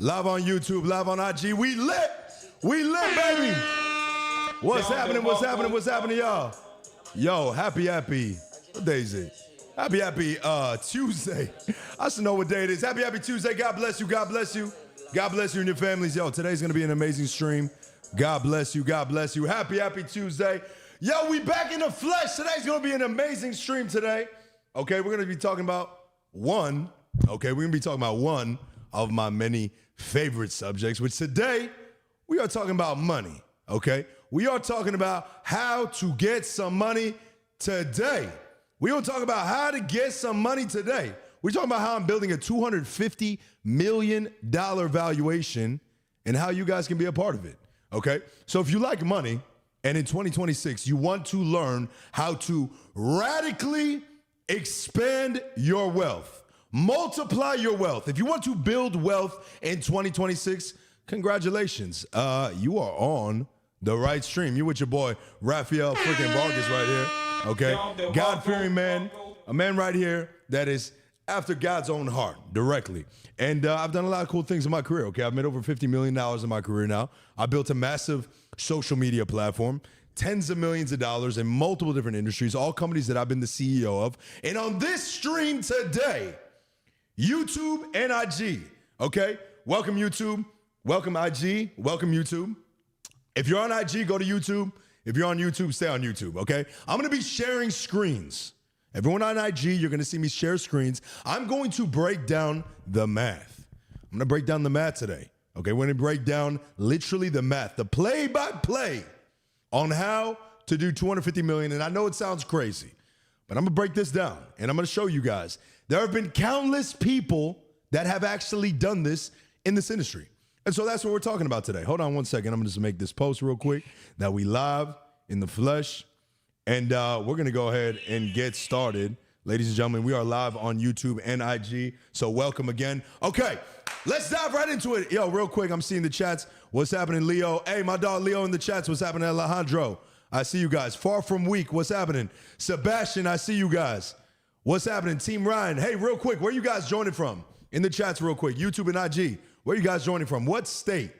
Live on YouTube, live on IG. We lit. We lit, baby. What's happening? What's happening? What's happening, y'all? Yo, happy. What day is it? Happy Tuesday. I should know what day it is. Happy Tuesday. God bless you. God bless you. God bless you and your families. Yo, today's going to be an amazing stream. God bless you. God bless you. Happy Tuesday. Yo, we back in the flesh. Today's going to be an amazing stream today. Okay, we're going to be talking about one of my many favorite subjects, which today we are talking about money, okay? We are talking about how to get some money today. We're going to talk about how to get some money today. We're talking about how I'm building a $250 million valuation and how you guys can be a part of it, okay? So if you like money and in 2026 you want to learn how to radically expand your wealth, multiply your wealth. If you want to build wealth in 2026, congratulations. You are on the right stream. You with your boy, Raphael freaking Vargas right here, okay? God-fearing man, a man right here that is after God's own heart directly. And I've done a lot of cool things in my career, okay? I've made over $50 million in my career now. I built a massive social media platform, tens of millions of dollars in multiple different industries, all companies that I've been the CEO of. And on this stream today, YouTube and IG, okay? Welcome YouTube, welcome IG, welcome YouTube. If you're on IG, go to YouTube. If you're on YouTube, stay on YouTube, okay? I'm gonna be sharing screens. Everyone on IG, you're gonna see me share screens. I'm going to break down the math. I'm gonna break down the math today, okay? We're gonna break down literally the math, the play-by-play on how to do 250 million. And I know it sounds crazy, but I'm gonna break this down and I'm gonna show you guys. There have been countless people that have actually done this in this industry. And so that's what we're talking about today. Hold on one second. I'm gonna just make this post real quick that we live in the flesh. And we're gonna go ahead and get started. Ladies and gentlemen, we are live on YouTube and IG. So welcome again. Okay, let's dive right into it. Yo, real quick, I'm seeing the chats. What's happening, Leo? Hey, my dog Leo in the chats. What's happening, Alejandro? I see you guys. Far from weak. What's happening? Sebastian, I see you guys. What's happening? Team Ryan. Hey, real quick, where you guys joining from? In the chats real quick. YouTube and IG. Where you guys joining from? What state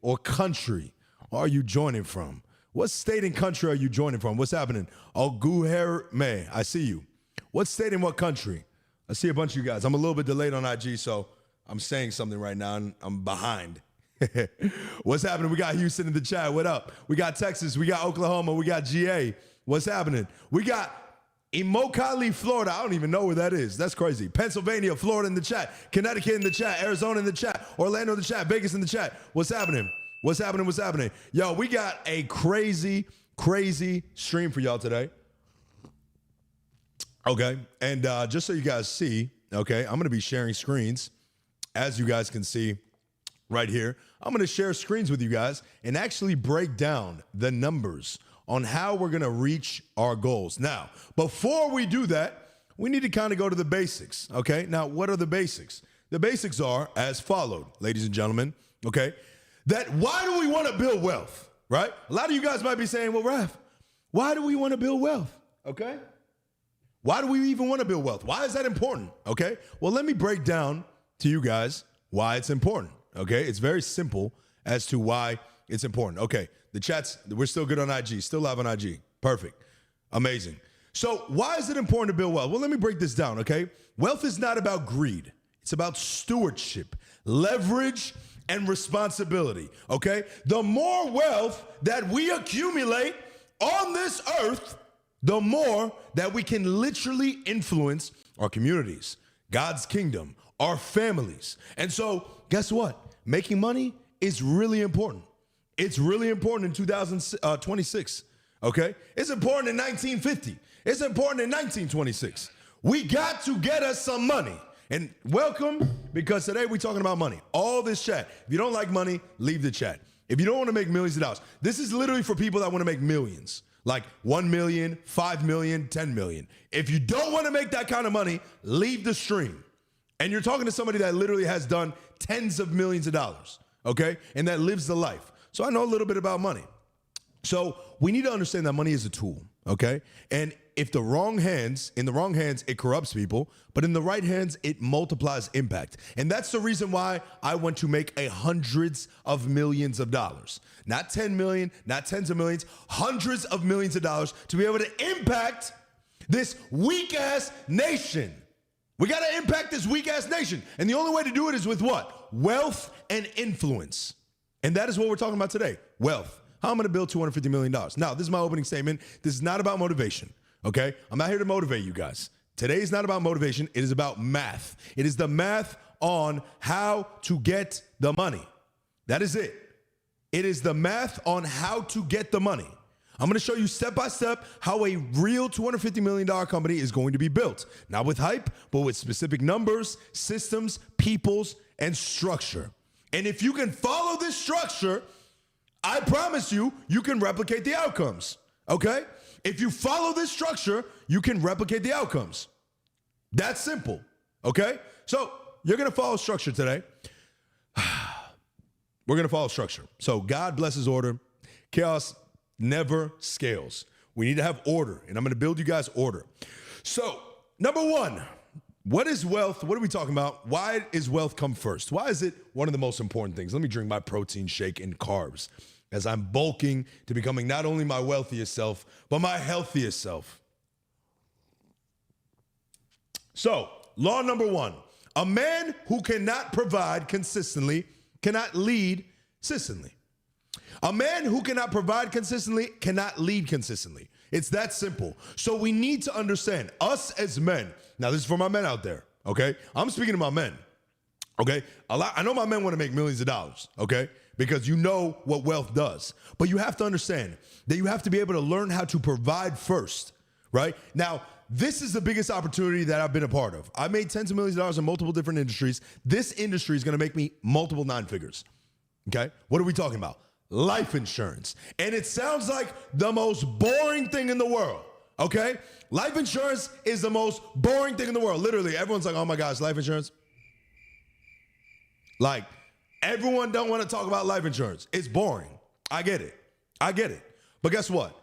or country are you joining from? What state and country are you joining from? What's happening? Oguherme, I see you. What state and what country? I see a bunch of you guys. I'm a little bit delayed on IG, so I'm saying something right now, and I'm behind. What's happening? We got Houston in the chat. What up? We got Texas. We got Oklahoma. We got GA. What's happening? We got Immokalee, Florida. I don't even know where that is. That's crazy. Pennsylvania, Florida in the chat. Connecticut in the chat. Arizona in the chat. Orlando in the chat. Vegas in the chat. What's happening? What's happening? What's happening? Yo, we got a crazy stream for y'all today. Okay, and just so you guys see, okay, I'm gonna be sharing screens, as you guys can see right here. I'm gonna share screens with you guys and actually break down the numbers on how we're gonna reach our goals. Now, before we do that, we need to kind of go to the basics, okay? Now, what are the basics? The basics are as followed, ladies and gentlemen, okay? That why do we want to build wealth, right? A lot of you guys might be saying, well, Raph, why do we want to build wealth, okay? Why do we even want to build wealth? Why is that important, okay? Well, let me break down to you guys why it's important, okay? It's very simple as to why it's important. Okay, the chats, we're still good on IG, still live on IG. Perfect, amazing. So why is it important to build wealth? Well, let me break this down, okay? Wealth is not about greed. It's about stewardship, leverage, and responsibility, okay? The more wealth that we accumulate on this earth, the more that we can literally influence our communities, God's kingdom, our families. And so, guess what? Making money is really important. It's really important in 2026, okay? It's important in 1950. It's important in 1926. We got to get us some money. And welcome, because today we're talking about money. All this chat. If you don't like money, leave the chat. If you don't want to make millions of dollars, this is literally for people that want to make millions, like 1 million, 5 million, 10 million. If you don't want to make that kind of money, leave the stream. And you're talking to somebody that literally has done tens of millions of dollars, okay? And that lives the life. So I know a little bit about money. So we need to understand that money is a tool, okay? And if in the wrong hands, it corrupts people, but in the right hands, it multiplies impact. And that's the reason why I want to make hundreds of millions of dollars. Not 10 million, not tens of millions, hundreds of millions of dollars to be able to impact this weak-ass nation. We got to impact this weak-ass nation. And the only way to do it is with what? Wealth and influence. And that is what we're talking about today, wealth. How I'm going to build $250 million. Now, this is my opening statement. This is not about motivation, okay? I'm not here to motivate you guys. Today is not about motivation. It is about math. It is the math on how to get the money. That is it. It is the math on how to get the money. I'm going to show you step by step how a real $250 million company is going to be built. Not with hype, but with specific numbers, systems, peoples, and structure. And if you can follow this structure, I promise you, you can replicate the outcomes, okay? If you follow this structure, you can replicate the outcomes. That's simple, okay? So you're going to follow structure today. We're going to follow structure. So God blesses order. Chaos never scales. We need to have order, and I'm going to build you guys order. So number one, what is wealth? What are we talking about? Why is wealth come first? Why is it one of the most important things? Let me drink my protein shake and carbs as I'm bulking to becoming not only my wealthiest self, but my healthiest self. So, law number one, a man who cannot provide consistently cannot lead consistently. A man who cannot provide consistently cannot lead consistently. It's that simple. So we need to understand, us as men, now this is for my men out there, okay? I'm speaking to my men, okay? I know my men want to make millions of dollars, okay? Because you know what wealth does. But you have to understand that you have to be able to learn how to provide first, right? Now, this is the biggest opportunity that I've been a part of. I made tens of millions of dollars in multiple different industries. This industry is going to make me multiple nine figures, okay? What are we talking about? Life insurance. And it sounds like the most boring thing in the world, okay? Life insurance is the most boring thing in the world. Literally, everyone's like, oh my gosh, life insurance? Like, everyone don't want to talk about life insurance. It's boring. I get it. But guess what?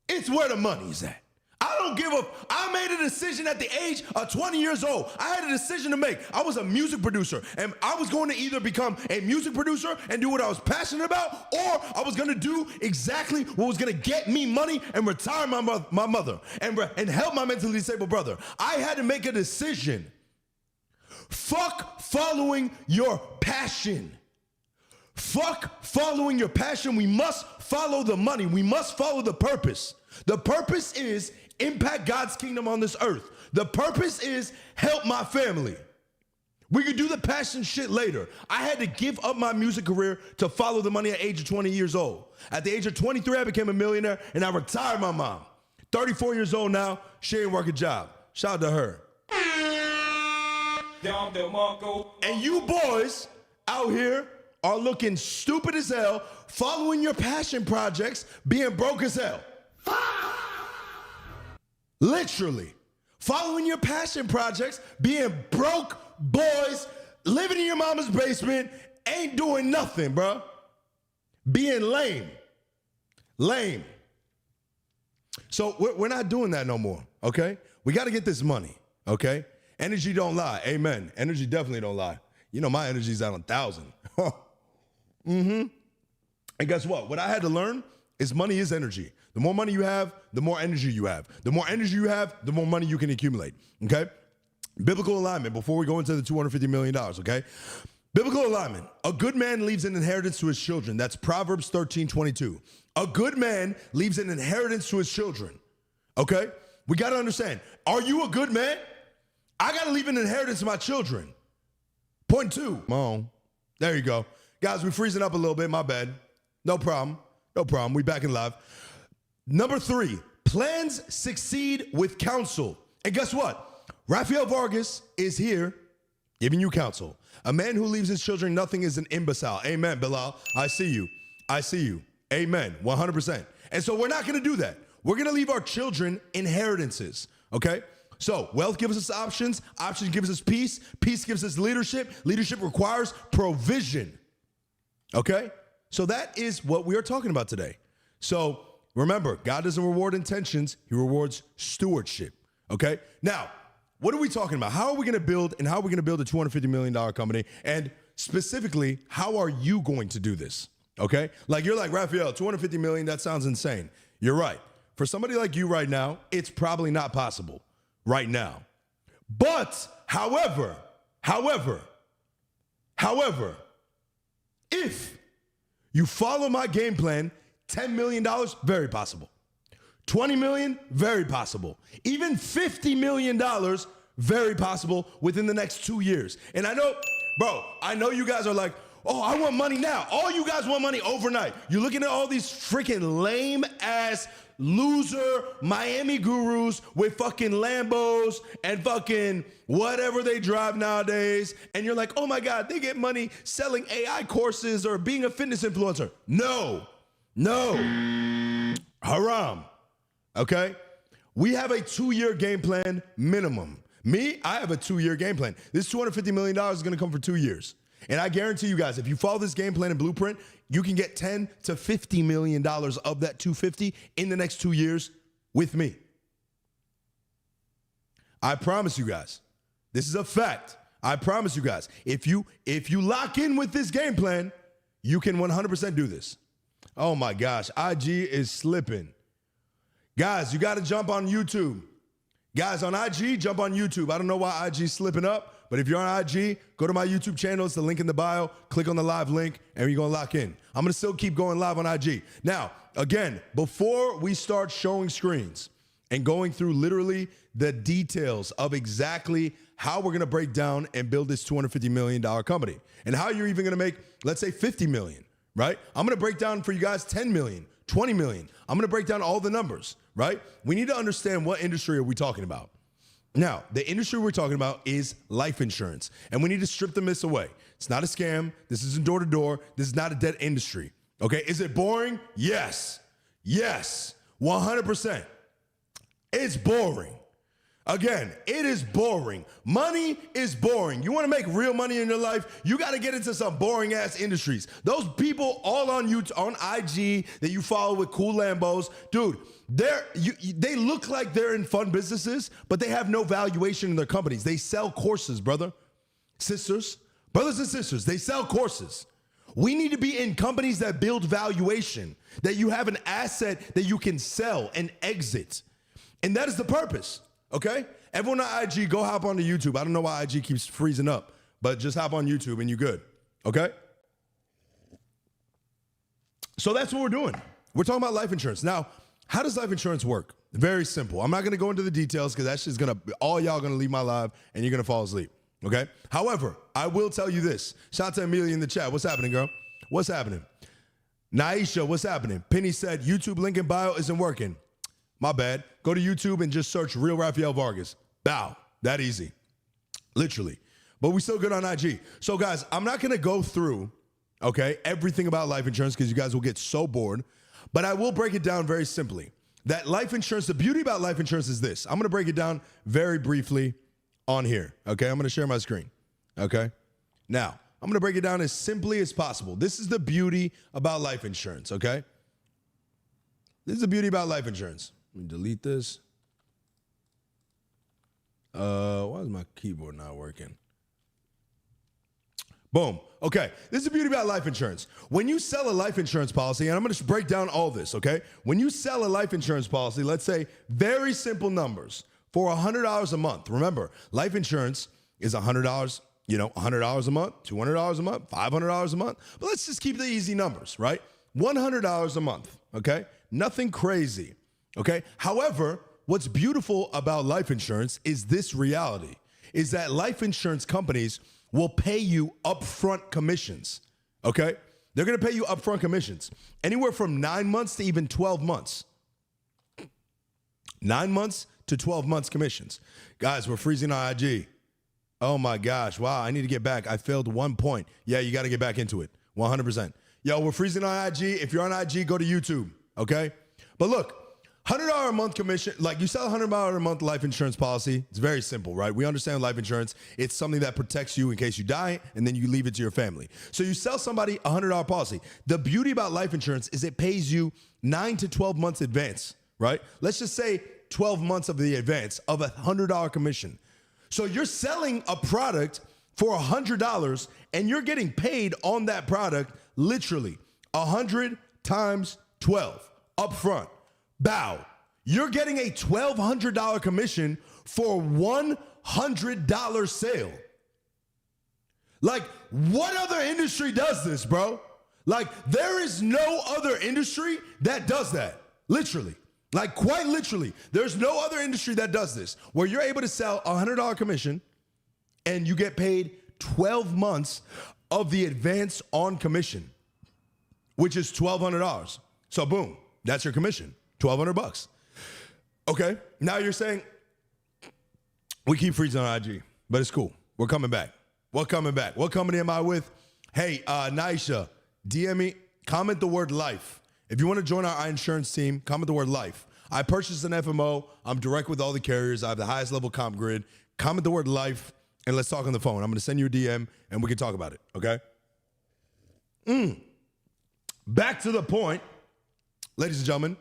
It's where the money's at. I don't give a, I made a decision at the age of 20 years old. I had a decision to make. I was a music producer, and I was going to either become a music producer and do what I was passionate about, or I was going to do exactly what was going to get me money and retire my mother and help my mentally disabled brother. I had to make a decision. Fuck following your passion. Fuck following your passion. We must follow the money. We must follow the purpose. The purpose is impact God's kingdom on this earth. The purpose is help my family. We could do the passion shit later. I had to give up my music career to follow the money at the age of 20 years old. At the age of 23, I became a millionaire, and I retired my mom. 34 years old now, she ain't work a job. Shout out to her. And you boys out here are looking stupid as hell, following your passion projects, being broke as hell. Literally, following your passion projects, being broke boys, living in your mama's basement, ain't doing nothing, bro. Being lame. So we're not doing that no more, okay? We got to get this money, okay? Energy don't lie, amen. Energy definitely don't lie. You know my energy's at 1,000. And guess what? What I had to learn is money is energy. The more money you have, the more energy you have. The more energy you have, the more money you can accumulate, okay? Biblical alignment, before we go into the $250 million, okay? Biblical alignment. A good man leaves an inheritance to his children. That's Proverbs 13:22. A good man leaves an inheritance to his children, okay? We got to understand, are you a good man? I got to leave an inheritance to my children. Point two. Come on. There you go. Guys, we're freezing up a little bit. My bad. No problem. We back in live. Number three, plans succeed with counsel. And guess what? Rafael Vargas is here giving you counsel. A man who leaves his children nothing is an imbecile. Amen, Bilal. I see you. Amen. 100%. And so we're not going to do that. We're going to leave our children inheritances, okay? So wealth gives us options. Options gives us peace. Peace gives us leadership. Leadership requires provision, okay? So that is what we are talking about today. So remember, God doesn't reward intentions, he rewards stewardship. Okay? Now, what are we talking about? How are we going to build a $250 million company? And specifically, how are you going to do this? Okay? Like you're like, Raphael, 250 million, that sounds insane. You're right. For somebody like you right now, it's probably not possible right now. But, however, if you follow my game plan, $10 million, very possible. 20 million, very possible. Even $50 million, very possible within the next 2 years. And I know you guys are like, oh, I want money now. All you guys want money overnight. You're looking at all these freaking lame ass loser Miami gurus with fucking Lambos and fucking whatever they drive nowadays. And you're like, oh my God, they get money selling AI courses or being a fitness influencer. No. Haram. Okay? We have a 2-year game plan minimum. Me, I have a 2-year game plan. This $250 million is going to come for 2 years. And I guarantee you guys, if you follow this game plan and blueprint, you can get $10 to $50 million of that 250 in the next 2 years with me. I promise you guys. This is a fact. I promise you guys. If you lock in with this game plan, you can 100% do this. Oh my gosh, IG is slipping. Guys, you got to jump on YouTube. Guys, on IG, jump on YouTube. I don't know why IG's slipping up, but if you're on IG, go to my YouTube channel. It's the link in the bio. Click on the live link, and you're going to lock in. I'm going to still keep going live on IG. Now, again, before we start showing screens and going through literally the details of exactly how we're going to break down and build this $250 million company and how you're even going to make, let's say, $50 million, right? I'm going to break down for you guys 10 million, 20 million. I'm going to break down all the numbers, right? We need to understand what industry are we talking about. Now, the industry we're talking about is life insurance, and we need to strip the myths away. It's not a scam. This isn't door-to-door. This is not a dead industry, okay? Is it boring? Yes. 100%. It's boring. Again, it is boring. Money is boring. You want to make real money in your life, you got to get into some boring-ass industries. Those people all on YouTube, on IG that you follow with cool Lambos, dude, they look like they're in fun businesses, but they have no valuation in their companies. They sell courses, brothers and sisters, they sell courses. We need to be in companies that build valuation, that you have an asset that you can sell and exit. And that is the purpose, okay? Everyone on IG, go hop onto YouTube. I don't know why IG keeps freezing up, but just hop on YouTube and you're good, okay? So that's what we're doing. We're talking about life insurance. Now, how does life insurance work? Very simple. I'm not going to go into the details because that's just going to, all y'all going to leave my live and you're going to fall asleep, okay? However, I will tell you this. Shout out to Amelia in the chat. What's happening, girl? What's happening? Naisha, what's happening? Penny said, YouTube link in bio isn't working. My bad. Go to YouTube and just search Real Raphael Vargas. Bow. That easy. Literally. But we still good on IG. So, guys, I'm not going to go through, okay, everything about life insurance because you guys will get so bored. But I will break it down very simply. That life insurance, the beauty about life insurance is this. I'm going to break it down very briefly on here, okay? I'm going to share my screen, okay? Now, I'm going to break it down as simply as possible. This is the beauty about life insurance, okay? This is the beauty about life insurance. Let me delete this. Why is my keyboard not working? Boom. Okay. This is the beauty about life insurance. When you sell a life insurance policy, and I'm going to break down all this, okay? When you sell a life insurance policy, let's say very simple numbers for $100 a month. Remember, life insurance is $100, $100 a month, $200 a month, $500 a month. But let's just keep the easy numbers, right? $100 a month, okay? Nothing crazy, okay? However, what's beautiful about life insurance is this reality, is that life insurance companies will pay you upfront commissions, okay? They're going to pay you upfront commissions, anywhere from 9 months to even 12 months. 9 months to 12 months commissions. Guys, we're freezing on IG. Oh my gosh, wow, I need to get back. I failed 1 point. Yeah, you got to get back into it, 100%. Yo, we're freezing on IG. If you're on IG, go to YouTube, okay? But look, $100 a month commission, like you sell a $100 a month life insurance policy. It's very simple, right? We understand life insurance. It's something that protects you in case you die and then you leave it to your family. So you sell somebody a $100 policy. The beauty about life insurance is it pays you 9 to 12 months advance, right? Let's just say 12 months of the advance of a $100 commission. So you're selling a product for $100 and you're getting paid on that product literally 100 times 12 up front. Bow. You're getting a $1,200 commission for $100 sale. Like, what other industry does this, bro? Like, there is no other industry that does that. Literally. Like, quite literally. There's no other industry that does this, where you're able to sell a $100 commission and you get paid 12 months of the advance on commission, which is $1,200. So boom, that's your commission. $1,200. Okay, now you're saying we keep freezing on IG, but it's cool. We're coming back. What company am I with? Hey, Naisha, DM me, comment the word life. If you want to join our insurance team, comment the word life. I purchased an FMO. I'm direct with all the carriers. I have the highest level comp grid. Comment the word life and let's talk on the phone. I'm going to send you a DM and we can talk about it, okay? Back to the point, ladies and gentlemen.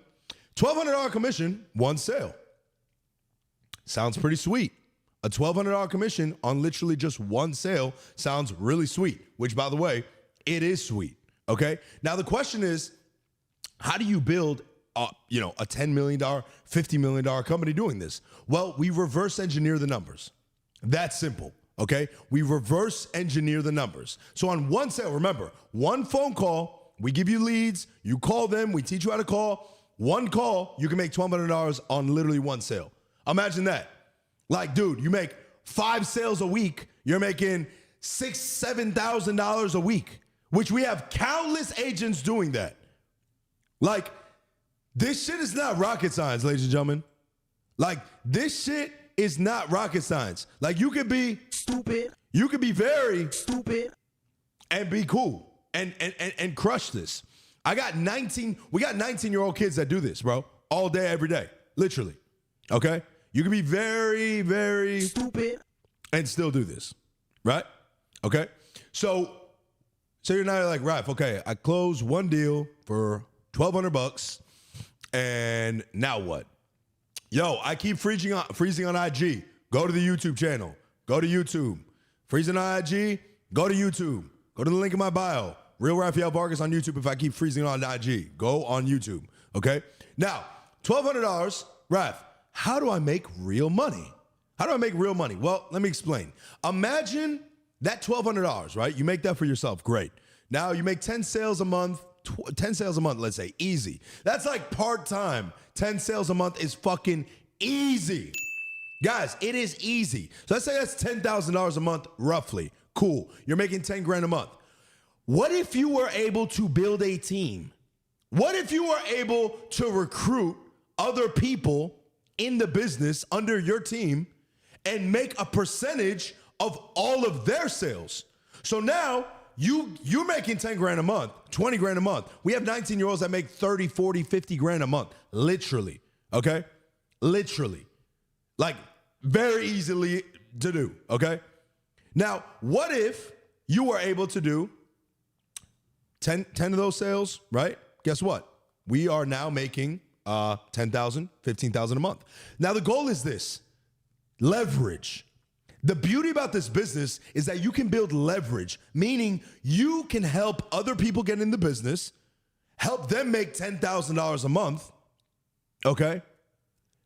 $1,200 commission, one sale. Sounds pretty sweet. A $1,200 commission on literally just one sale sounds really sweet, which, by the way, it is sweet, okay? Now, the question is, how do you build a $10 million, $50 million company doing this? Well, we reverse engineer the numbers. That's simple, okay? We reverse engineer the numbers. So on one sale, remember, one phone call, we give you leads, you call them, we teach you how to call. One call, you can make $1,200 on literally one sale. Imagine that. Like, dude, you make 5 sales a week, you're making $6,000, $7,000 a week, which we have countless agents doing that. Like, this shit is not rocket science, ladies and gentlemen. Like, this shit is not rocket science. Like, you could be stupid. You could be very stupid and be cool and crush this. We got 19-year-old kids that do this, bro, all day, every day, literally, okay? You can be very, very stupid and still do this, right? Okay? So you're not like, Raf, okay, I closed one deal for $1,200, and now what? Yo, I keep freezing on IG. Go to the YouTube channel. Go to YouTube. Freezing on IG, go to YouTube. Go to the link in my bio. Real Rafael Vargas on YouTube. If I keep freezing on IG, go on YouTube, okay? Now, $1,200, Raf, how do I make real money? How do I make real money? Well, let me explain. Imagine that $1,200, right? You make that for yourself, great. Now you make 10 sales a month, 10 sales a month, let's say, easy. That's like part-time. 10 sales a month is fucking easy. Guys, it is easy. So let's say that's $10,000 a month, roughly. Cool, you're making 10 grand a month. What if you were able to build a team? What if you were able to recruit other people in the business under your team and make a percentage of all of their sales? So now you're making 10 grand a month, 20 grand a month. We have 19-year-olds that make 30, 40, 50 grand a month, literally, okay? Literally. Like, very easily to do, okay? Now, what if you were able to do 10 of those sales, right? Guess what? We are now making $10,000, $15,000 a month. Now, the goal is this, leverage. The beauty about this business is that you can build leverage, meaning you can help other people get in the business, help them make $10,000 a month, okay?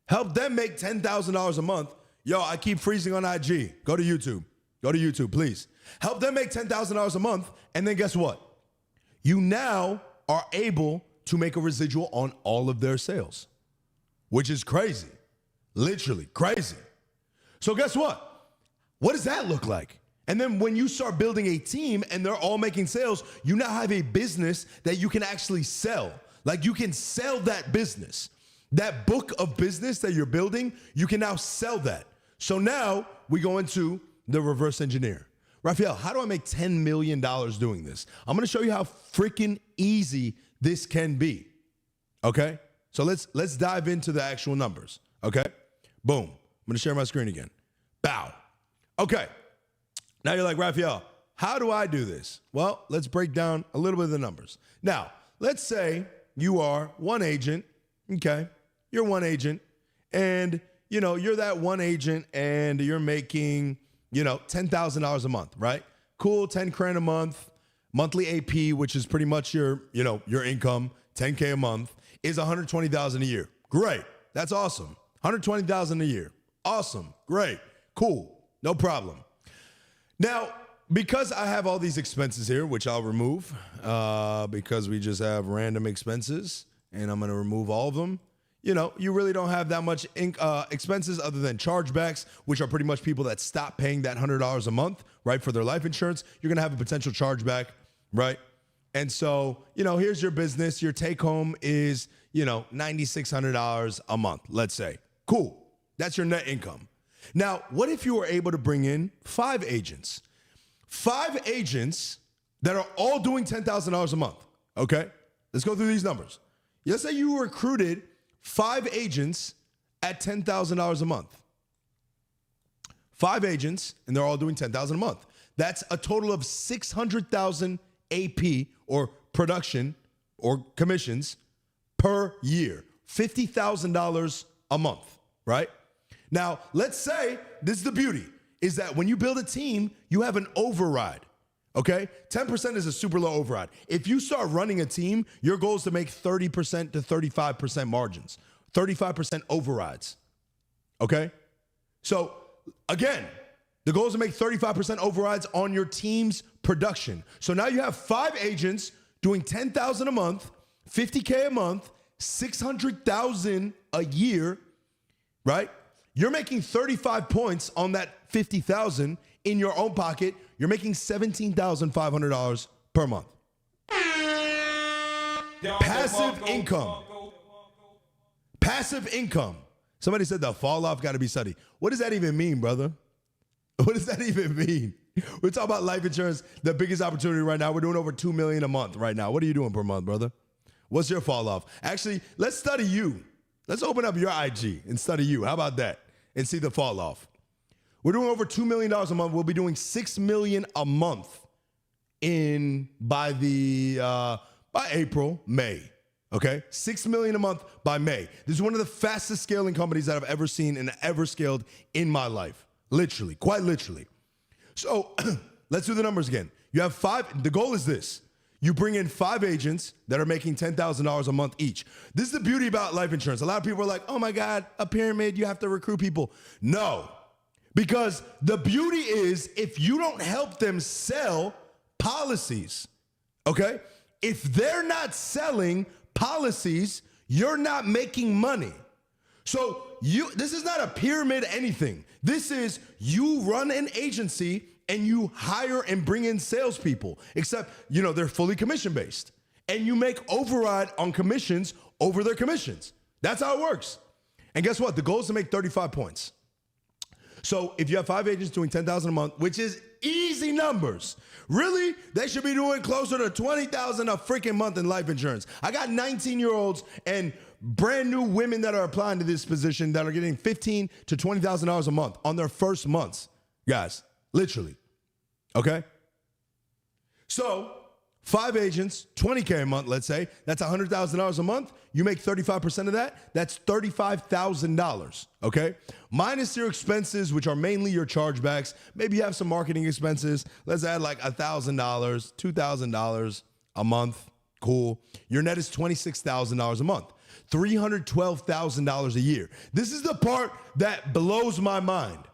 Help them make $10,000 a month. Yo, I keep freezing on IG. Go to YouTube. Go to YouTube, please. Help them make $10,000 a month, and then guess what? You now are able to make a residual on all of their sales, which is crazy, literally crazy. So guess what? What does that look like? And then when you start building a team and they're all making sales, you now have a business that you can actually sell. Like, you can sell that business. That book of business that you're building, you can now sell that. So now we go into the reverse engineer. Rafael, how do I make $10 million doing this? I'm going to show you how freaking easy this can be, okay? So let's dive into the actual numbers, okay? Boom. I'm going to share my screen again. Bow. Okay. Now you're like, Raphael, how do I do this? Well, let's break down a little bit of the numbers. Now, let's say you are one agent, okay? You're one agent, and, you're that one agent, and you're making, $10,000 a month, right? Cool, 10 grand a month. Monthly AP, which is pretty much your income, 10K a month, is $120,000 a year. Great. That's awesome. $120,000 a year. Awesome. Great. Cool. No problem. Now, because I have all these expenses here, which I'll remove because we just have random expenses, and I'm going to remove all of them. You really don't have that much expenses other than chargebacks, which are pretty much people that stop paying that $100 a month, right, for their life insurance. You're going to have a potential chargeback, right? And so, here's your business. Your take home is, $9,600 a month, let's say. Cool. That's your net income. Now, what if you were able to bring in 5 agents? 5 agents that are all doing $10,000 a month, okay? Let's go through these numbers. Let's say you recruited 5 agents at $10,000 a month. 5 agents, and they're all doing $10,000 a month. That's a total of $600,000 AP or production or commissions per year. $50,000 a month, right? Now, let's say, this is the beauty, is that when you build a team, you have an override, okay? 10% is a super low override. If you start running a team, your goal is to make 30% to 35% margins, 35% overrides, okay? So, again, the goal is to make 35% overrides on your team's production. So now you have 5 agents doing $10,000 a month, $50K a month, $600,000 a year, right? You're making 35 points on that $50,000 in your own pocket. You're making $17,500 per month. Passive income. Passive income. Somebody said the fall off got to be studied. What does that even mean, brother? What does that even mean? We're talking about life insurance, the biggest opportunity right now. We're doing over $2 million a month right now. What are you doing per month, brother? What's your fall off? Actually, let's study you. Let's open up your IG and study you. How about that? And see the fall off. We're doing over $2 million a month. We'll be doing $6 million a month by April, May. Okay? $6 million a month by May. This is one of the fastest scaling companies that I've ever seen and ever scaled in my life. Literally, quite literally. So let's do the numbers again. You have 5. The goal is this. You bring in 5 agents that are making $10,000 a month each. This is the beauty about life insurance. A lot of people are like, oh my God, a pyramid, you have to recruit people. No, because the beauty is if you don't help them sell policies, okay? If they're not selling policies, you're not making money. So this is not a pyramid anything. This is you run an agency and you hire and bring in salespeople, except, they're fully commission-based. And you make override on commissions over their commissions. That's how it works. And guess what? The goal is to make 35 points. So if you have 5 agents doing $10,000 a month, which is easy numbers, really, they should be doing closer to $20,000 a freaking month in life insurance. I got 19-year-olds and brand new women that are applying to this position that are getting $15,000 to $20,000 a month on their first months, guys. Literally. Okay? So, 5 agents, $20K a month, let's say. That's $100,000 a month. You make 35% of that. That's $35,000. Okay? Minus your expenses, which are mainly your chargebacks. Maybe you have some marketing expenses. Let's add like $1,000, $2,000 a month. Cool. Your net is $26,000 a month. $312,000 a year. This is the part that blows my mind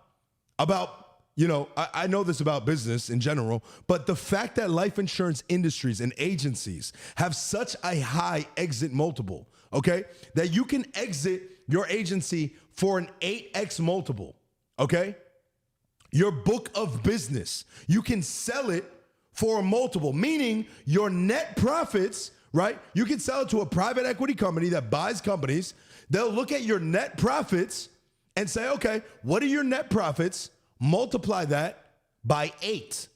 about, I know this about business in general, but the fact that life insurance industries and agencies have such a high exit multiple, okay, that you can exit your agency for an 8x multiple, okay? Your book of business, you can sell it for a multiple, meaning your net profits, right? You can sell it to a private equity company that buys companies. They'll look at your net profits and say, okay, what are your net profits? Multiply that by 8.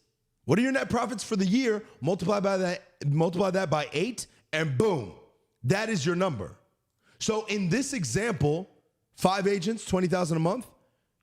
What are your net profits for the year? Multiply that by 8, and boom, that is your number. So in this example, 5 agents, 20,000 a month,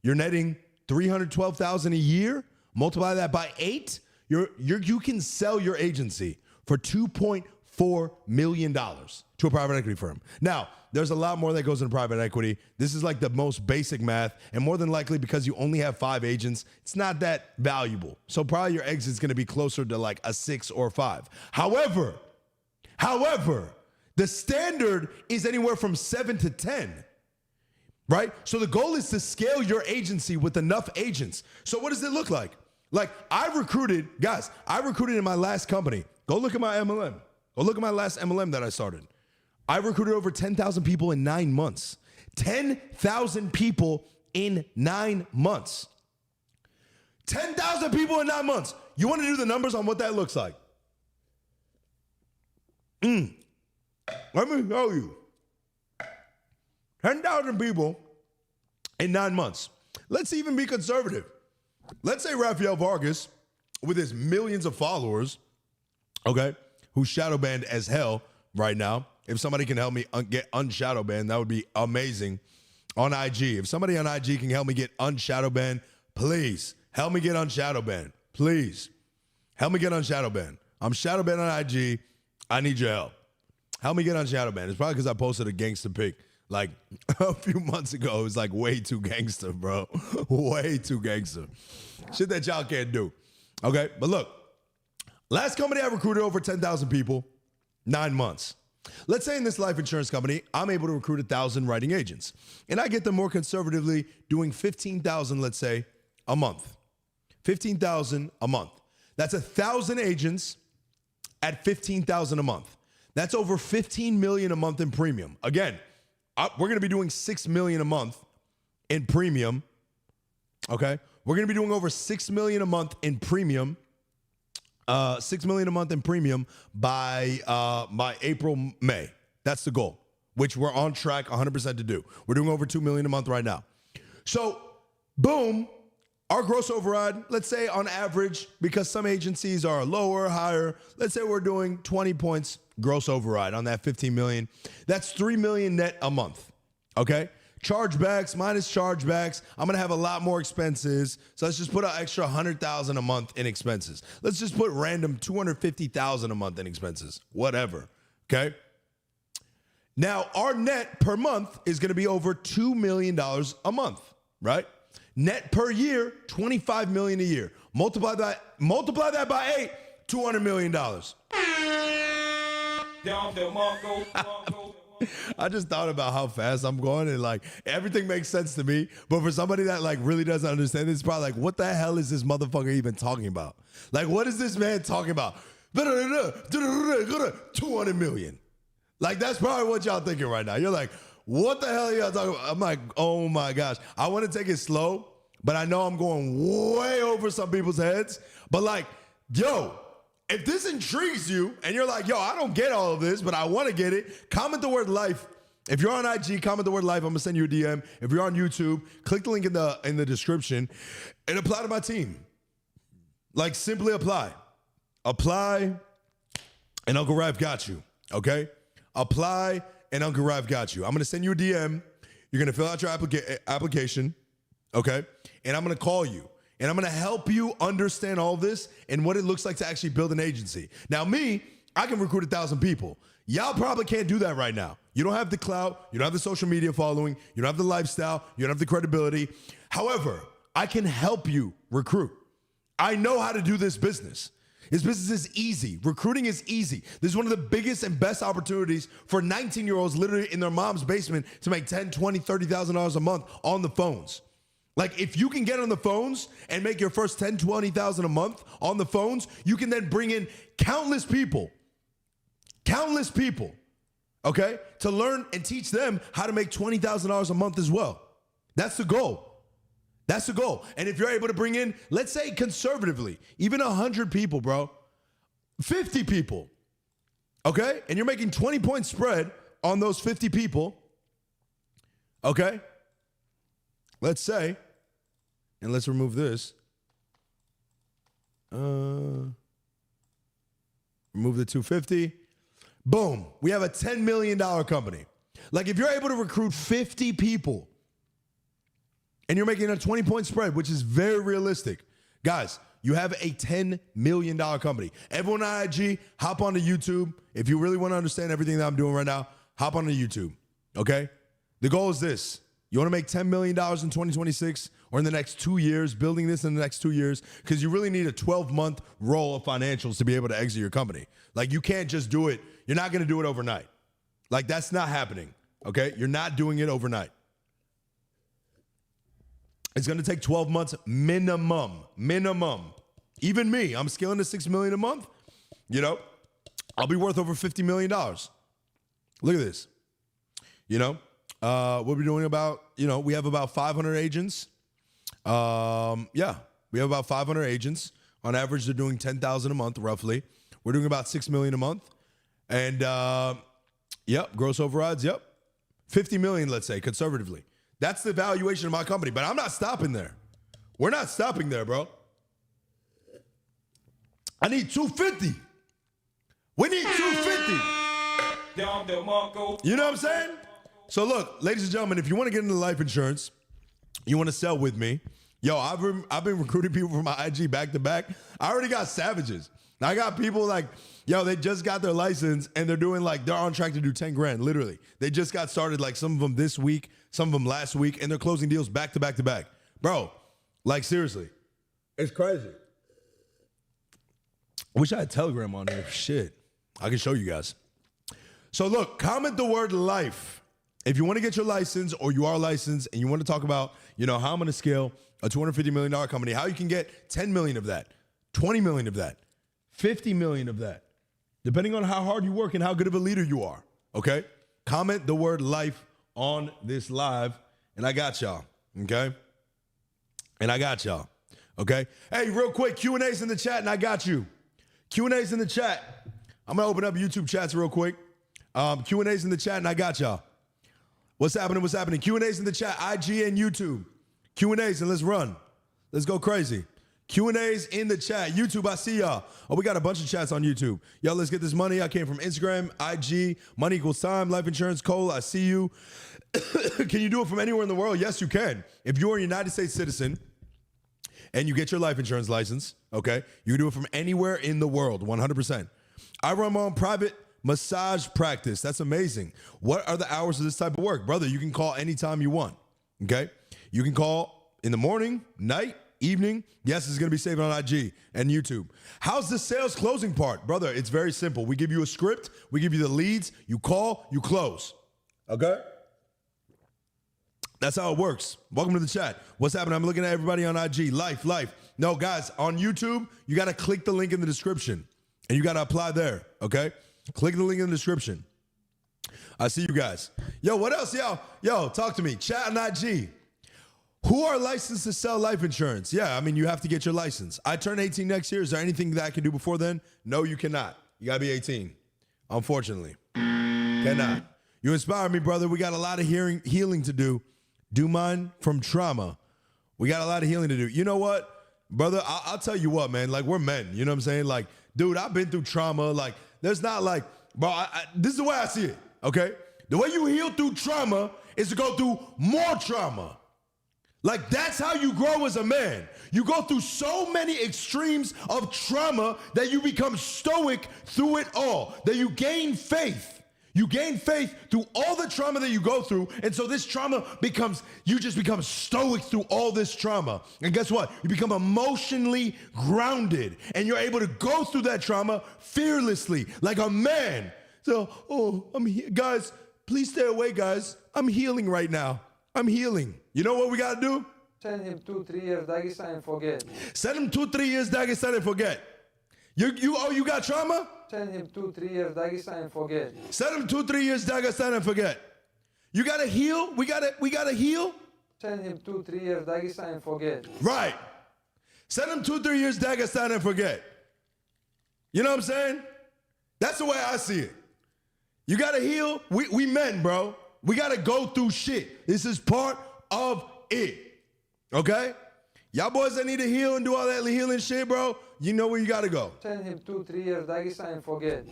you're netting 312,000 a year. Multiply that by 8, you can sell your agency for $2.4 million to a private equity firm. Now, there's a lot more that goes into private equity. This is like the most basic math, and more than likely because you only have 5 agents, it's not that valuable. So probably your exit's gonna be closer to like a 6 or 5. However, the standard is anywhere from 7 to 10. Right? So the goal is to scale your agency with enough agents. So what does it look like? Like I recruited in my last company. Go look at my MLM. Go look at my last MLM that I started. I recruited over 10,000 people in 9 months. 10,000 people in 9 months. 10,000 people in 9 months. You want to do the numbers on what that looks like? Let me show you. 10,000 people in 9 months. Let's even be conservative. Let's say Rafael Vargas, with his millions of followers, okay, who's shadow banned as hell right now. If somebody can help me get unshadow banned, that would be amazing. On IG, if somebody on IG can help me get unshadow banned, please help me get unshadow banned. Please help me get unshadow banned. I'm shadow banned on IG. I need your help. Help me get unshadow banned. It's probably because I posted a gangster pic like a few months ago. It was like way too gangster, bro. Way too gangster. Shit that y'all can't do. Okay, but look, last company I recruited over 10,000 people, 9 months. Let's say in this life insurance company, I'm able to recruit 1,000 writing agents. And I get them more conservatively doing 15,000, let's say, a month. 15,000 a month. That's 1,000 agents at 15,000 a month. That's over 15 million a month in premium. Again, we're going to be doing 6 million a month in premium. Okay? We're going to be doing over 6 million a month in premium. 6 million a month in premium by April, May. That's the goal, which we're on track 100% to do. We're doing over 2 million a month right now. So, boom, our gross override, let's say on average, because some agencies are lower, higher, let's say we're doing 20 points gross override on that 15 million. That's 3 million net a month, okay? Chargebacks minus chargebacks, I'm gonna have a lot more expenses. So let's just put an extra 100,000 a month in expenses. Let's just put random 250,000 a month in expenses, whatever, okay? Now, our net per month is gonna be over $2 million a month, right? Net per year, 25 million a year. Multiply that by 8, $200 million. I just thought about how fast I'm going and like everything makes sense to me. But for somebody that like really doesn't understand this, it's probably like, what the hell is this motherfucker even talking about? Like, what is this man talking about? 200 million. Like, that's probably what y'all thinking right now. You're like, what the hell are y'all talking about? I'm like, oh my gosh. I want to take it slow, but I know I'm going way over some people's heads. But like, yo, if this intrigues you and you're like, yo, I don't get all of this, but I want to get it, comment the word life. If you're on IG, comment the word life. I'm gonna send you a DM. If you're on YouTube, click the link in the description and apply to my team. Like, simply apply. Apply, and Uncle Ralph got you. Okay? Apply, and Uncle Ralph got you. I'm gonna send you a DM. You're gonna fill out your application. Okay? And I'm gonna call you. And I'm gonna help you understand all this and what it looks like to actually build an agency. Now, me, I can recruit 1,000 people. Y'all probably can't do that right now. You don't have the clout, you don't have the social media following, you don't have the lifestyle, you don't have the credibility. However, I can help you recruit. I know how to do this business. This business is easy. Recruiting is easy. This is one of the biggest and best opportunities for 19-year-olds literally in their mom's basement to make $10,000, $20,000, $30,000 a month on the phones. Like, if you can get on the phones and make your first $10,000, $20,000 a month on the phones, you can then bring in countless people, okay, to learn and teach them how to make $20,000 a month as well. That's the goal. That's the goal. And if you're able to bring in, let's say conservatively, even 100 people, bro, 50 people, okay, and you're making 20-point spread on those 50 people, okay, let's say, and let's remove this. Remove the 250. Boom. We have a $10 million company. Like if you're able to recruit 50 people and you're making a 20-point spread, which is very realistic, guys, you have a $10 million company. Everyone on IG, hop onto YouTube. If you really want to understand everything that I'm doing right now, hop onto YouTube, okay? The goal is this. You want to make $10 million in 2026 or in the next 2 years, building this in the next 2 years, because you really need a 12-month roll of financials to be able to exit your company. Like, you can't just do it. You're not going to do it overnight. Like, that's not happening, okay? You're not doing it overnight. It's going to take 12 months minimum. Even me, I'm scaling to $6 million a month. You know, I'll be worth over $50 million. Look at this. You know, what we're doing about, you know, we have about 500 agents. We have about 500 agents. On average, they're doing 10,000 a month, roughly. We're doing about 6 million a month. And, gross overrides, 50 million, let's say, conservatively. That's the valuation of my company, but I'm not stopping there. We're not stopping there, bro. I need 250. We need 250. You know what I'm saying? So look, ladies and gentlemen, if you want to get into life insurance, you want to sell with me, yo, I've been recruiting people from my IG back to back. I already got savages. I got people like, yo, they just got their license and they're doing like, they're on track to do 10 grand, literally. They just got started, like some of them this week, some of them last week, and they're closing deals back to back to back. Bro, like seriously, it's crazy. I wish I had Telegram on here. Shit, I can show you guys. So look, comment the word life. If you want to get your license or you are licensed and you want to talk about, you know, how I'm going to scale a $250 million company, how you can get 10 million of that, 20 million of that, 50 million of that, depending on how hard you work and how good of a leader you are, okay? Comment the word life on this live, and I got y'all, okay? And I got y'all, okay? Hey, real quick, Q&A's in the chat, and I got you. Q&A's in the chat. I'm going to open up YouTube chats real quick. Q&A's in the chat, and I got y'all. What's happening? What's happening? Q&A's in the chat, IG and YouTube. Q&A's, and let's run. Let's go crazy. Q&A's in the chat. YouTube, I see y'all. Oh, we got a bunch of chats on YouTube. Yo, let's get this money. I came from Instagram, IG, money equals time, life insurance, Cole, I see you. Can you do it from anywhere in the world? Yes, you can. If you're a United States citizen and you get your life insurance license, okay, you can do it from anywhere in the world, 100%. I run my own private massage practice. That's amazing. What are the hours of this type of work? Brother, you can call anytime you want, okay? You can call in the morning, night, evening. Yes, it's going to be saved on IG and YouTube. How's the sales closing part? Brother, it's very simple. We give you a script. We give you the leads. You call, you close, okay? That's how it works. Welcome to the chat. What's happening? I'm looking at everybody on IG. Life. No, guys, on YouTube, you got to click the link in the description, and you got to apply there, okay? Click the link in the description. I see you guys. Yo, what else? Yo, talk to me. Chat on IG. Who are licensed to sell life insurance? Yeah, I mean, you have to get your license. I turn 18 next year. Is there anything that I can do before then? No, you cannot. You got to be 18, unfortunately. Cannot. You inspire me, brother. We got a lot of healing to do. Do mine from trauma. We got a lot of healing to do. You know what, brother? I'll tell you what, man. Like, we're men. You know what I'm saying? Like, dude, I've been through trauma. Like, there's not like, bro, this is the way I see it, okay? The way you heal through trauma is to go through more trauma. Like, that's how you grow as a man. You go through so many extremes of trauma that you become stoic through it all, that you gain faith. You gain faith through all the trauma that you go through, and so this trauma you just become stoic through all this trauma. And guess what? You become emotionally grounded, and you're able to go through that trauma fearlessly, like a man. So, guys, please stay away, guys. I'm healing right now. I'm healing. You know what we got to do? Send him 2-3 years Dagestan and forget. Send him 2-3 years Dagestan and forget. You got trauma? Send him 2-3 years Dagestan and forget. Send him 2-3 years Dagestan and forget. You gotta heal. We gotta heal. Send him 2-3 years Dagestan and forget. Right. Send him 2-3 years Dagestan and forget. You know what I'm saying? That's the way I see it. You gotta heal. We men, bro. We gotta go through shit. This is part of it. Okay? Y'all boys that need to heal and do all that healing shit, bro, you know where you gotta go. Send him 2-3 years Dagestan and forget.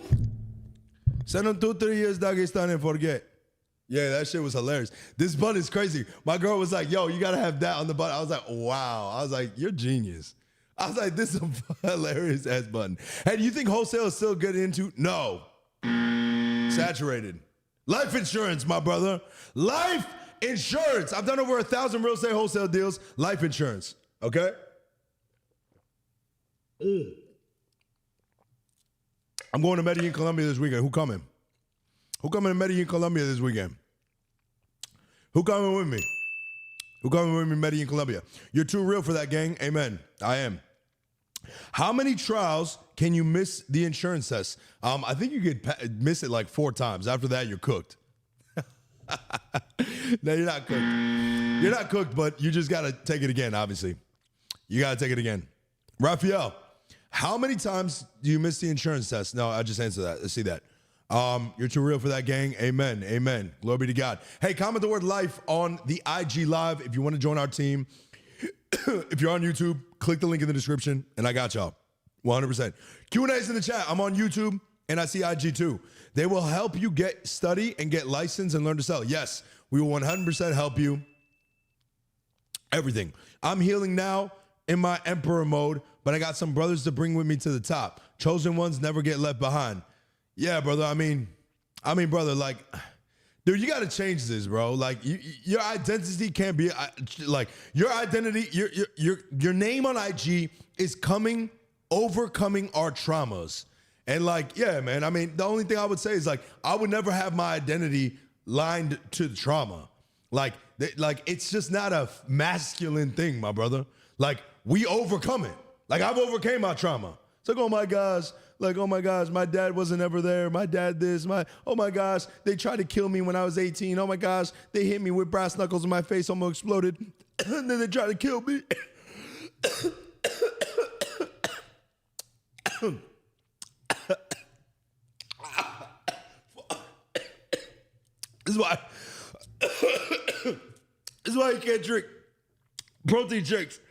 Send him 2-3 years Dagestan and forget. Yeah, that shit was hilarious. This bun is crazy. My girl was like, yo, you gotta have that on the bun. I was like, wow. I was like, you're genius. I was like, this is a hilarious ass button. Hey, do you think wholesale is still getting into? No. Saturated. Life insurance, my brother. Life insurance. I've done over 1,000 real estate wholesale deals. Life insurance. Okay? I'm going to Medellin, Colombia this weekend. Who coming? Who coming to Medellin, Colombia this weekend? Who coming with me? Who coming with me, Medellin, Colombia? You're too real for that, gang. Amen. I am. How many trials can you miss the insurance test? I think you could miss it like 4 times. After that, you're cooked. No, you're not cooked. You're not cooked, but you just got to take it again, obviously. You got to take it again. Raphael, how many times do you miss the insurance test? No, I just answered that. Let's see that. You're too real for that, gang. Amen. Amen. Glory be to God. Hey, comment the word life on the IG Live if you want to join our team. If you're on YouTube, click the link in the description, and I got y'all. 100%. Q&A's in the chat. I'm on YouTube, and I see IG too. They will help you study and get licensed and learn to sell. Yes, we will 100% help you. Everything. I'm healing now in my emperor mode, but I got some brothers to bring with me to the top. Chosen ones never get left behind. Yeah, brother. I mean, brother, like, dude, you got to change this, bro. Like, your identity can't be like your identity. Your name on IG is overcoming our traumas, and like, yeah, man. I mean, the only thing I would say is like, I would never have my identity lined to the trauma. Like it's just not a masculine thing, my brother. Like, we overcome it. Like, I've overcame my trauma. It's like, oh my gosh. Like, oh my gosh, my dad wasn't ever there. My dad this, oh my gosh, they tried to kill me when I was 18. Oh my gosh, they hit me with brass knuckles in my face, almost exploded. And then they tried to kill me. This is why you can't drink protein shakes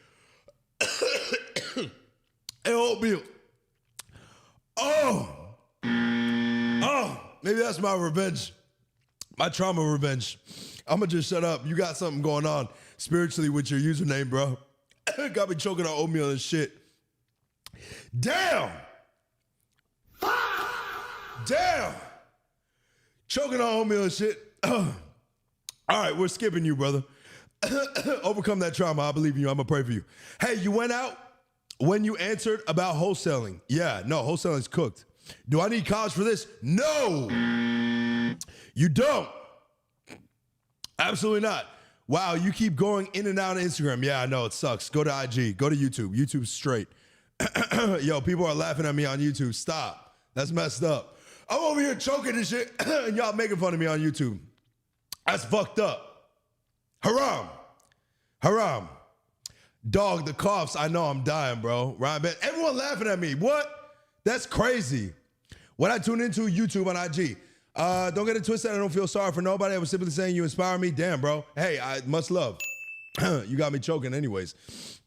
and oatmeal. Maybe that's my revenge. My trauma revenge. I'm going to just shut up. You got something going on spiritually with your username, bro. Got me choking on oatmeal and shit. Damn. Damn. Choking on oatmeal and shit. All right, we're skipping you, brother. Overcome that trauma. I believe in you. I'm going to pray for you. Hey, you went out when you answered about wholesaling. Yeah, no, wholesaling's cooked. Do I need college for this? No, you don't. Absolutely not. Wow, you keep going in and out of Instagram. Yeah, I know, it sucks. Go to IG. Go to YouTube. YouTube's straight. Yo, people are laughing at me on YouTube. Stop. That's messed up. I'm over here choking and shit, and y'all making fun of me on YouTube. That's fucked up. Haram. Haram. Dog, the coughs, I know I'm dying, bro. Ryan, everyone laughing at me. What? That's crazy. When I tune into YouTube on IG, don't get it twisted. I don't feel sorry for nobody. I was simply saying you inspire me. Damn, bro. Hey, much love. You got me choking anyways.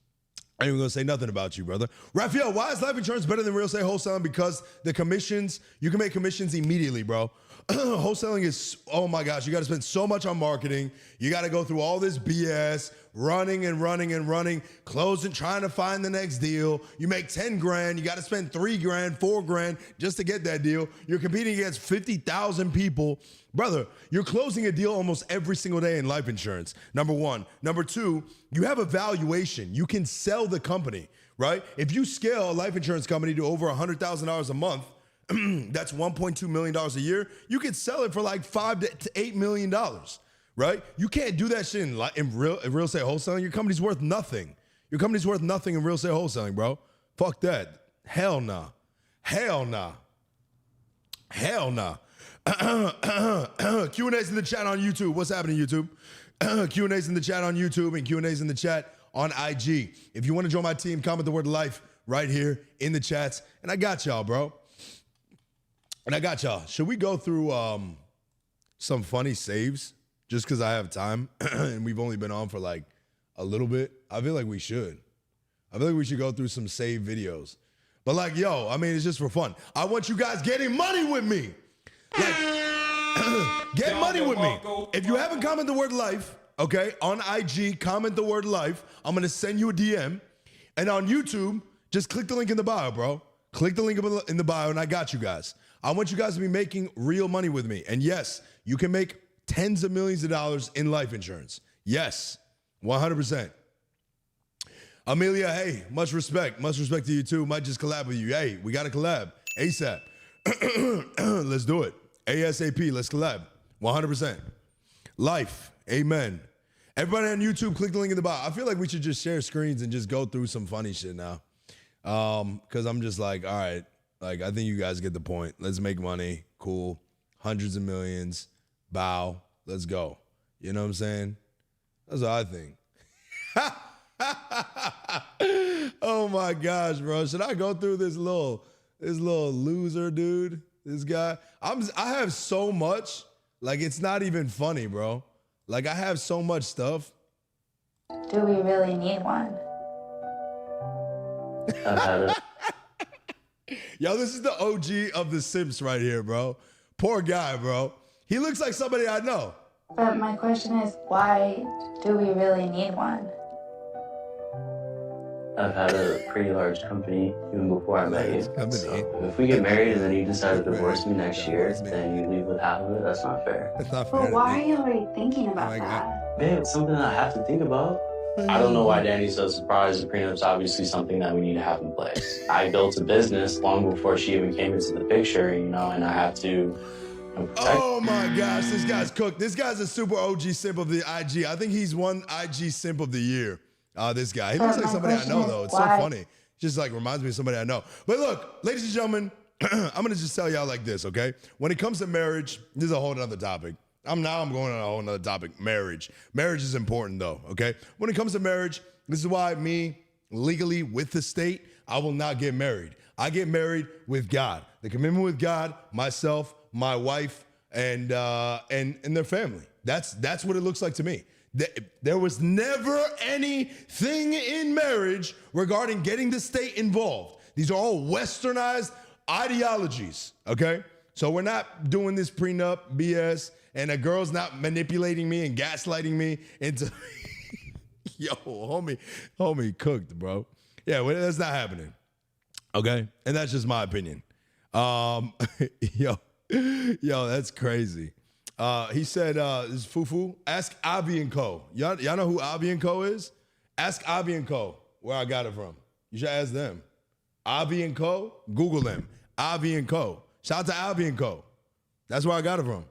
I ain't even gonna say nothing about you, brother. Raphael, why is life insurance better than real estate wholesaling? Because the commissions, you can make commissions immediately, bro. Wholesaling is, oh my gosh, you got to spend so much on marketing. You got to go through all this BS, running, closing, trying to find the next deal. You make 10 grand, you got to spend 3 grand, 4 grand just to get that deal. You're competing against 50,000 people. Brother, you're closing a deal almost every single day in life insurance, number one. Number two, you have a valuation. You can sell the company, right? If you scale a life insurance company to over $100,000 a month, that's $1.2 million a year. You could sell it for like $5 to $8 million, right? You can't do that shit in real estate wholesaling. Your company's worth nothing. Your company's worth nothing in real estate wholesaling, bro. Fuck that. Hell nah. Hell nah. Hell nah. Q&A's in the chat on YouTube. What's happening, YouTube? Q&A's in the chat on YouTube and Q&A's in the chat on IG. If you want to join my team, comment the word life right here in the chats. And I got y'all, bro. And I got y'all. Should we go through some funny saves just because I have time and we've only been on for like a little bit? I feel like we should. I feel like we should go through some save videos. But like, yo, I mean, it's just for fun. I want you guys getting money with me. Like, Get money with me. If you haven't commented the word life, okay, on IG, comment the word life. I'm going to send you a DM. And on YouTube, just click the link in the bio, bro. Click the link in the bio, and I got you guys. I want you guys to be making real money with me. And yes, you can make tens of millions of dollars in life insurance. Yes, 100%. Amelia, hey, much respect. Much respect to you too. Might just collab with you. Hey, we got to collab ASAP. Let's do it. ASAP, let's collab. 100%. Life, amen. Everybody on YouTube, click the link in the bio. I feel like we should just share screens and just go through some funny shit now. Because I'm just like, all right, like, I think you guys get the point. Let's make money. Cool. Hundreds of millions. Bow. Let's go. You know what I'm saying? That's what I think. Oh my gosh, bro. Should I go through this little loser, dude? This guy. I have so much. Like, it's not even funny, bro. Like, I have so much stuff. Do we really need one? I've had it. Yo, this is the OG of the Simps right here, bro. Poor guy, bro. He looks like somebody I know. But my question is, why do we really need one? I've had a pretty large company even before I met you. Company. So if we get married and then you decide to divorce me next year, then you leave with half of it, that's not fair. That's not fair. But why are you already thinking about that? Babe, it's something I have to think about. I don't know why Danny's so surprised. The prenup's obviously something that we need to have in place. I built a business long before she even came into the picture, and I have to protect. Oh my gosh, this guy's cooked. This guy's a super OG simp of the IG. I think he's one IG simp of the year. This guy. He looks like somebody I know, though. It's so funny. Just like reminds me of somebody I know. But look, ladies and gentlemen, I'm gonna just tell y'all like this, okay? When it comes to marriage, this is a whole other topic. I'm going on a whole other topic. Marriage. Marriage is important, though, okay? When it comes to marriage, this is why me, legally with the state, I will not get married. I get married with God. The commitment with God, myself, my wife, and their family. That's what it looks like to me. There was never anything in marriage regarding getting the state involved. These are all westernized ideologies, okay? So we're not doing this prenup BS, and a girl's not manipulating me and gaslighting me into, yo, homie cooked, bro. Yeah, well, that's not happening, okay? And that's just my opinion. Yo, that's crazy. He said, this is Fufu. Ask Avi and Co. Y'all know who Avi and Co is? Ask Avi and Co. where I got it from. You should ask them. Avi and Co. Google them. Avi and Co. Shout out to Avi and Co. That's where I got it from.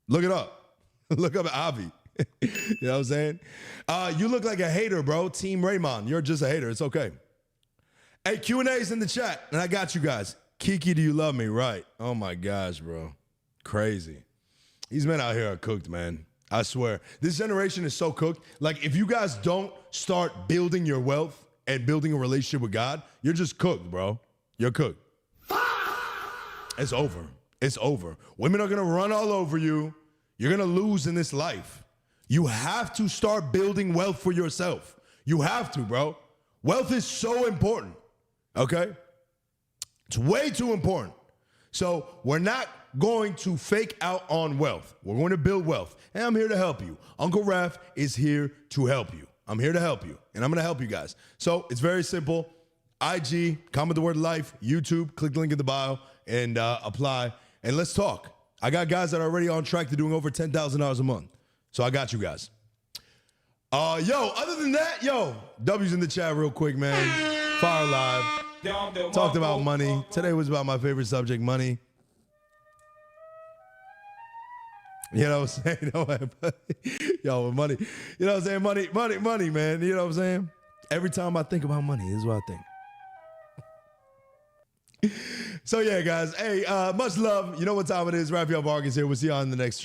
Look it up. Look up Avi. You know what I'm saying? You look like a hater, bro. Team Raymond. You're just a hater. It's okay. Hey, Q&A's in the chat, and I got you guys. Kiki, do you love me? Right. Oh, my gosh, bro. Crazy. These men out here are cooked, man. I swear. This generation is so cooked. Like, if you guys don't start building your wealth and building a relationship with God, you're just cooked, bro. You're cooked. It's over. It's over. Women are going to run all over you. You're going to lose in this life. You have to start building wealth for yourself. You have to, bro. Wealth is so important, okay? It's way too important. So we're not going to fake out on wealth. We're going to build wealth. And I'm here to help you. Uncle Raph is here to help you. I'm here to help you. And I'm going to help you guys. So it's very simple. IG, comment the word life. YouTube, click the link in the bio and apply. And let's talk. I got guys that are already on track to doing over $10,000 a month. So I got you guys. Other than that, W's in the chat real quick, man. Fire Live. Talked about money. Today was about my favorite subject, money. You know what I'm saying? Money. You know what I'm saying? Money, man. You know what I'm saying? Every time I think about money, this is what I think. So, yeah, guys. Hey, much love. You know what time it is. Raphael Vargas here. We'll see y'all in the next